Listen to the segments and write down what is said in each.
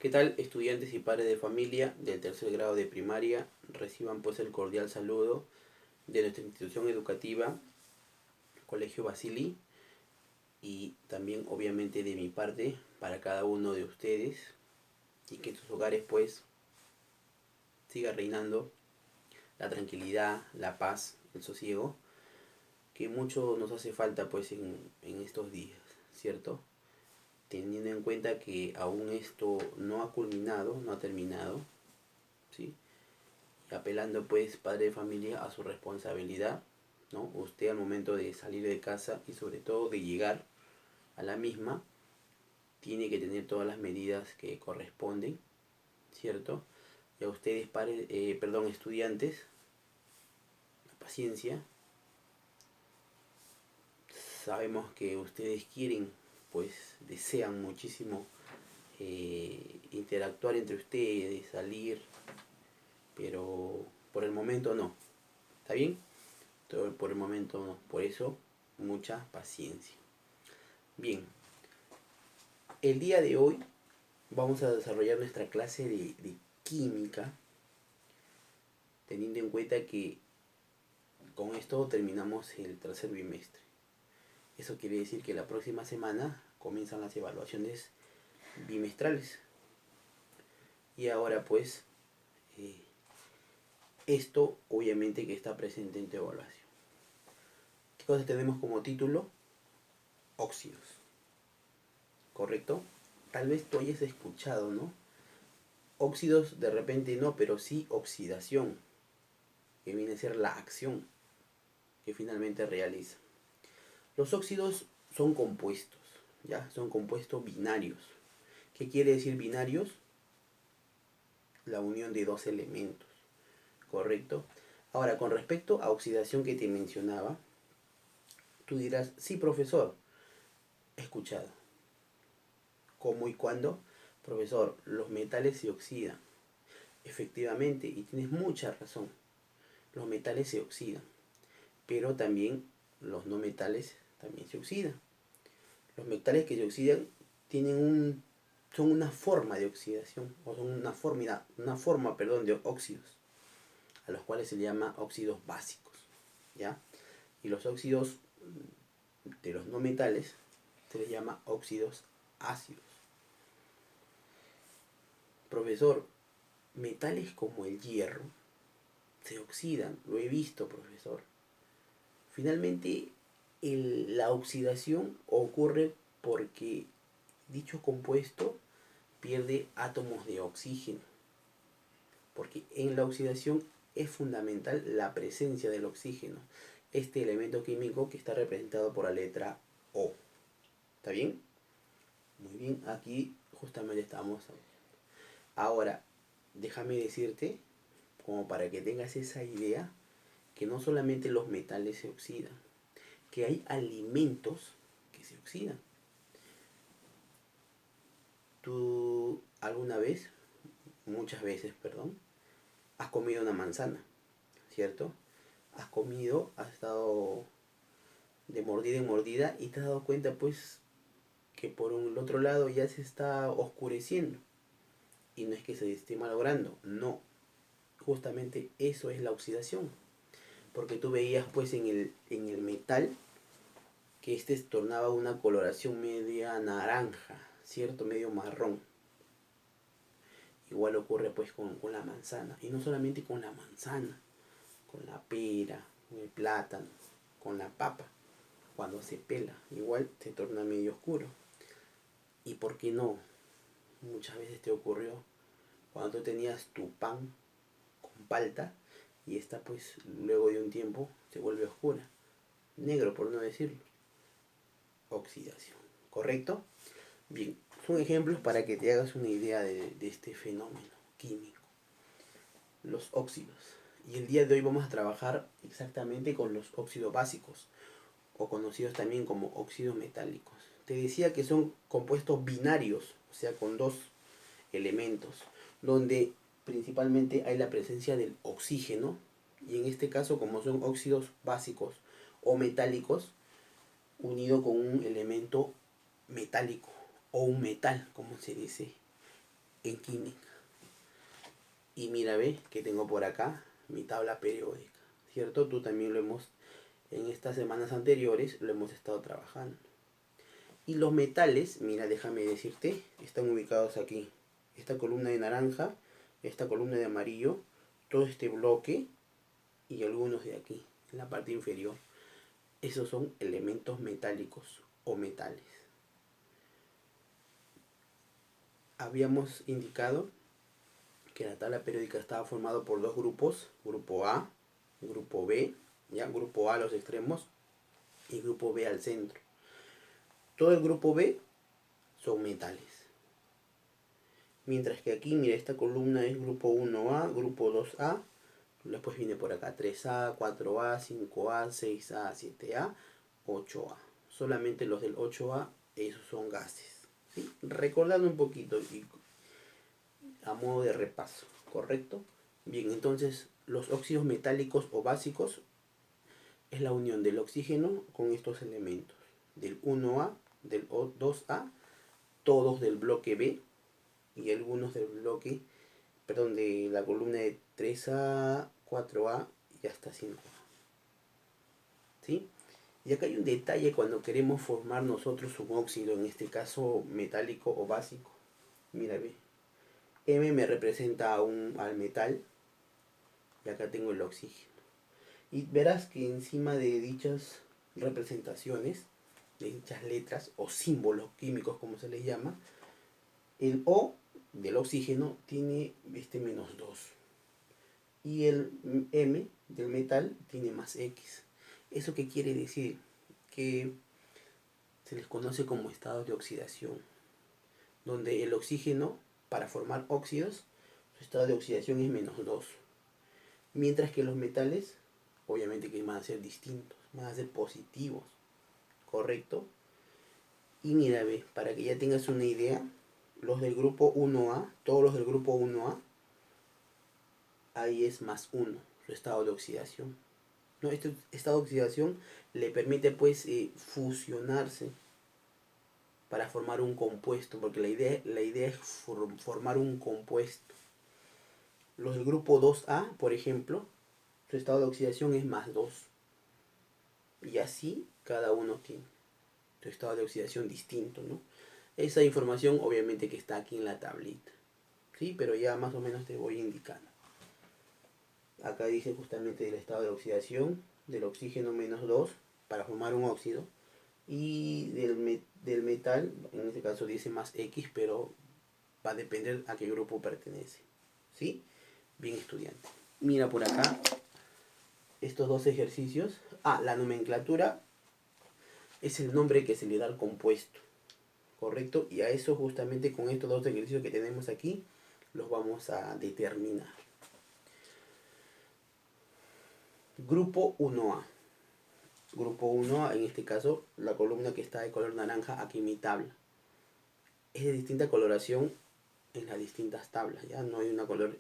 ¿Qué tal, estudiantes y padres de familia del tercer grado de primaria? Reciban pues el cordial saludo de nuestra institución educativa, Colegio Basili, y también obviamente de mi parte para cada uno de ustedes, y que en sus hogares pues siga reinando la tranquilidad, la paz, el sosiego, que mucho nos hace falta pues en estos días, ¿cierto? Teniendo en cuenta que aún esto no ha culminado, no ha terminado, ¿sí? Apelando pues padre de familia a su responsabilidad, ¿no? Usted al momento de salir de casa y sobre todo de llegar a la misma, tiene que tener todas las medidas que corresponden, ¿cierto? Y a ustedes, estudiantes, paciencia. Sabemos que ustedes quieren, pues desean muchísimo interactuar entre ustedes, salir, pero por el momento no. ¿Está bien? Por el momento no. Por eso, mucha paciencia. Bien, el día de hoy vamos a desarrollar nuestra clase de química, teniendo en cuenta que con esto terminamos el tercer bimestre. Eso quiere decir que la próxima semana comienzan las evaluaciones bimestrales. Y ahora pues, eh, esto obviamente que está presente en tu evaluación. ¿Qué cosas tenemos como título? Óxidos. ¿Correcto? Tal vez tú hayas escuchado, ¿no? Óxidos de repente no, pero sí oxidación, que viene a ser la acción que finalmente realiza. Los óxidos son compuestos, ¿ya? Son compuestos binarios. ¿Qué quiere decir binarios? La unión de dos elementos, ¿correcto? Ahora, con respecto a oxidación que te mencionaba, tú dirás, sí, profesor, he escuchado. ¿Cómo y cuándo? Profesor, los metales se oxidan. Efectivamente, y tienes mucha razón, los metales se oxidan, pero también los no metales también se oxidan. Los metales que se oxidan son una forma de oxidación, o son una forma de óxidos, a los cuales se le llama óxidos básicos, ¿ya? Y los óxidos de los no metales se les llama óxidos ácidos. Profesor, metales como el hierro se oxidan, lo he visto, profesor. Finalmente, la oxidación ocurre porque dicho compuesto pierde átomos de oxígeno, porque en la oxidación es fundamental la presencia del oxígeno, este elemento químico que está representado por la letra O. ¿Está bien? Muy bien, aquí justamente estamos. Ahora, déjame decirte, como para que tengas esa idea, que no solamente los metales se oxidan, que hay alimentos que se oxidan. ¿Tú alguna vez, muchas veces, perdón, has comido una manzana, cierto? Has estado de mordida en mordida y te has dado cuenta pues que por el otro lado ya se está oscureciendo? Y no es que se esté malogrando, no. Justamente eso es la oxidación. Porque tú veías pues en el metal que este tornaba una coloración media naranja, ¿cierto? Medio marrón. Igual ocurre pues con la manzana. Y no solamente con la manzana, con la pera, con el plátano, con la papa. Cuando se pela, igual se torna medio oscuro. ¿Y por qué no? Muchas veces te ocurrió cuando tú tenías tu pan con palta y esta pues luego de un tiempo se vuelve oscura. Negro por no decirlo. Oxidación. ¿Correcto? Bien, son ejemplos para que te hagas una idea de este fenómeno químico. Los óxidos. Y el día de hoy vamos a trabajar exactamente con los óxidos básicos, o conocidos también como óxidos metálicos. Te decía que son compuestos binarios, o sea, con dos elementos, donde principalmente hay la presencia del oxígeno, y en este caso, como son óxidos básicos o metálicos, unido con un elemento metálico o un metal, como se dice en química. Y mira, ve que tengo por acá mi tabla periódica, ¿cierto? Tú también en estas semanas anteriores lo hemos estado trabajando. Y los metales, mira, déjame decirte, están ubicados aquí. Esta columna de naranja, esta columna de amarillo, todo este bloque y algunos de aquí, en la parte inferior. Esos son elementos metálicos o metales. Habíamos indicado que la tabla periódica estaba formada por dos grupos, grupo A, grupo B, ya grupo A a los extremos y grupo B al centro. Todo el grupo B son metales. Mientras que aquí, mira, esta columna es grupo 1A, grupo 2A, después viene por acá 3A, 4A, 5A, 6A, 7A, 8A. Solamente los del 8A, esos son gases. ¿Sí? Recordando un poquito y a modo de repaso, ¿correcto? Bien, entonces los óxidos metálicos o básicos es la unión del oxígeno con estos elementos. Del 1A, del 2A, todos del bloque B y algunos del bloque, perdón, de la columna de 3A, 4A y hasta 5A. ¿Sí? Y acá hay un detalle cuando queremos formar nosotros un óxido, en este caso metálico o básico. Mira, ve. M me representa al metal y acá tengo el oxígeno. Y verás que encima de dichas representaciones, de dichas letras o símbolos químicos como se les llama, el O del oxígeno tiene este -2 y el M del metal tiene +X. ¿Eso qué quiere decir? Que se les conoce como estados de oxidación, donde el oxígeno, para formar óxidos, su estado de oxidación es -2. Mientras que los metales, obviamente que van a ser distintos, van a ser positivos, ¿correcto? Y mira, ve, para que ya tengas una idea, los del grupo 1A, todos los del grupo 1A, ahí es +1, su estado de oxidación. ¿No? Este estado de oxidación le permite pues fusionarse para formar un compuesto, porque la idea es formar un compuesto. Los del grupo 2A, por ejemplo, su estado de oxidación es +2. Y así cada uno tiene su estado de oxidación distinto, ¿no? Esa información obviamente que está aquí en la tablita, ¿sí? Pero ya más o menos te voy indicando. Acá dice justamente del estado de oxidación, del oxígeno -2 para formar un óxido. Y del metal, en este caso dice +X, pero va a depender a qué grupo pertenece. ¿Sí? Bien, estudiante. Mira por acá estos dos ejercicios. La nomenclatura es el nombre que se le da al compuesto, ¿correcto? Y a eso justamente con estos dos ejercicios que tenemos aquí los vamos a determinar. Grupo 1A. Grupo 1A, en este caso, la columna que está de color naranja aquí en mi tabla. Es de distinta coloración en las distintas tablas, ¿ya? No hay una color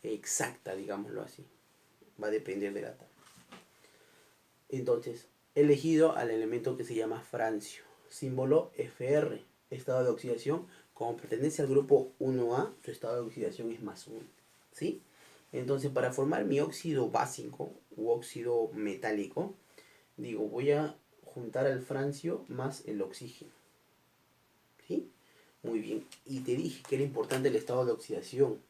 exacta, digámoslo así. Va a depender de la tabla. Entonces, he elegido al elemento que se llama francio. Símbolo Fr. Estado de oxidación. Como pertenece al grupo 1A, su estado de oxidación es +1. ¿Sí? Entonces, para formar mi óxido básico u óxido metálico, digo, voy a juntar al francio más el oxígeno. ¿Sí? Muy bien. Y te dije que era importante el estado de oxidación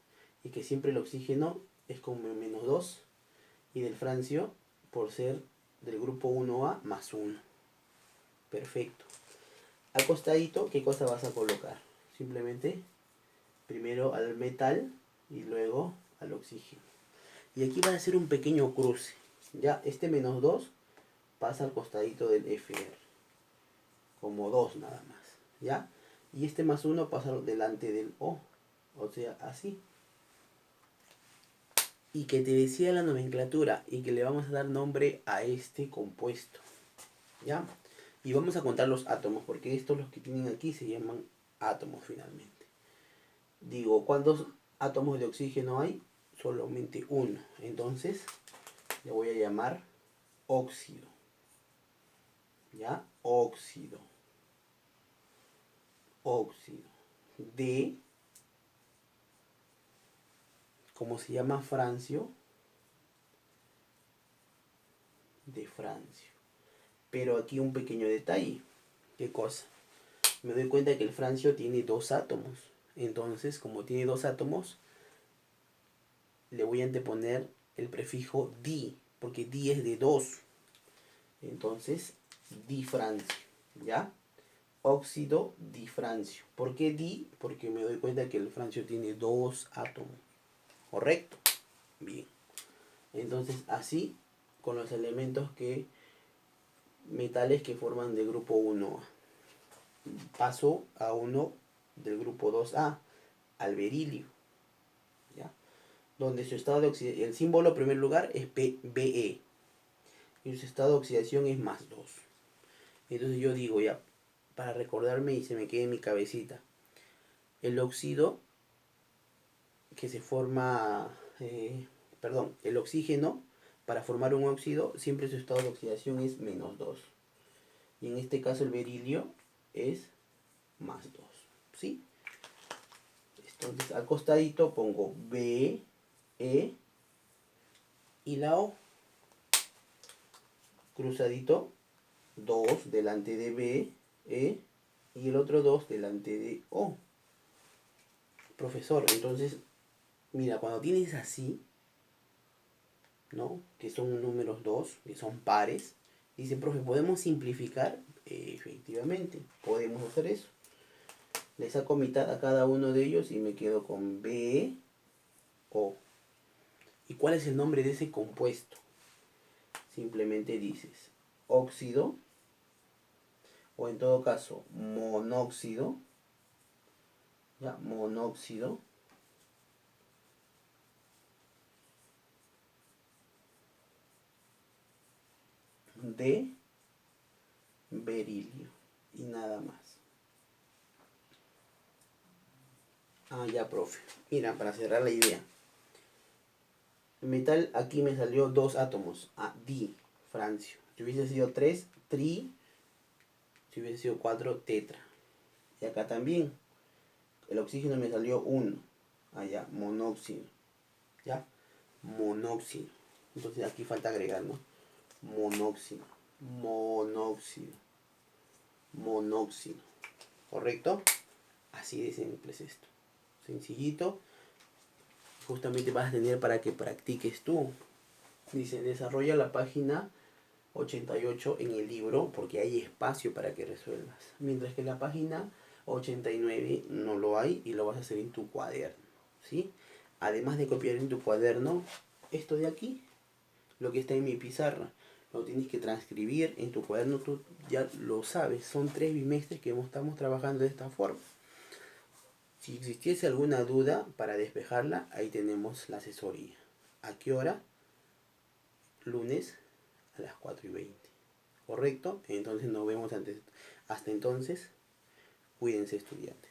y que siempre el oxígeno es con -2 y del francio, por ser del grupo 1A, +1. Perfecto. Al costadito, ¿qué cosa vas a colocar? Simplemente primero al metal y luego al oxígeno. Y aquí va a hacer un pequeño cruce. Ya este -2 pasa al costadito del Fr. Como 2 nada más. ¿Ya? Y este +1 pasa delante del O. O sea, así. Y que te decía la nomenclatura y que le vamos a dar nombre a este compuesto. ¿Ya? Y vamos a contar los átomos, porque estos los que tienen aquí se llaman átomos finalmente. Digo, ¿cuántos átomos de oxígeno hay? Solamente uno. Entonces, le voy a llamar óxido. ¿Ya? Óxido. Óxido. De como se llama francio, de francio. Pero aquí un pequeño detalle. ¿Qué cosa? Me doy cuenta que el francio tiene 2 átomos. Entonces, como tiene 2 átomos, le voy a anteponer el prefijo di, porque di es de 2. Entonces, difrancio, ¿ya? Óxido difrancio. ¿Por qué di? Porque me doy cuenta que el francio tiene 2 átomos. ¿Correcto? Bien. Entonces, así, con los elementos metales que forman del grupo 1A. Paso a uno del grupo 2A, al berilio, ¿ya? Donde su estado de oxidación, el símbolo en primer lugar es Be, y su estado de oxidación es +2. Entonces yo digo ya, para recordarme y se me quede en mi cabecita, el óxido que se forma, el oxígeno, para formar un óxido, siempre su estado de oxidación es -2. Y en este caso el berilio es +2, ¿sí? Entonces al costadito pongo B, E y la O. Cruzadito 2 delante de B, E y el otro 2 delante de O. Profesor, entonces, mira, cuando tienes así, ¿no? Que son números 2, que son pares, dice, profe, ¿podemos simplificar? Efectivamente, podemos hacer eso. Le saco mitad a cada uno de ellos y me quedo con B, O. ¿Y cuál es el nombre de ese compuesto? Simplemente dices óxido, o en todo caso monóxido, ¿ya? Monóxido de berilio y nada más. Ah, ya, profe. Mira, para cerrar la idea. El metal aquí me salió 2 átomos. Ah, di, francio. Si hubiese sido 3, tri. Si hubiese sido 4, tetra. Y acá también. El oxígeno me salió 1. Allá, monóxido. ¿Ya? Monóxido. Entonces aquí falta agregar, ¿no? Monóxido. Monóxido. Monóxido. ¿Correcto? Así de simple es esto. Sencillito. Justamente vas a tener para que practiques tú. Dice, desarrolla la página 88 en el libro porque hay espacio para que resuelvas. Mientras que la página 89 no lo hay y lo vas a hacer en tu cuaderno, ¿sí? Además de copiar en tu cuaderno esto de aquí, lo que está en mi pizarra, lo tienes que transcribir en tu cuaderno, tú ya lo sabes. Son 3 bimestres que estamos trabajando de esta forma. Si existiese alguna duda para despejarla, ahí tenemos la asesoría. ¿A qué hora? Lunes a las 4:20. ¿Correcto? Entonces nos vemos antes. Hasta entonces, cuídense, estudiantes.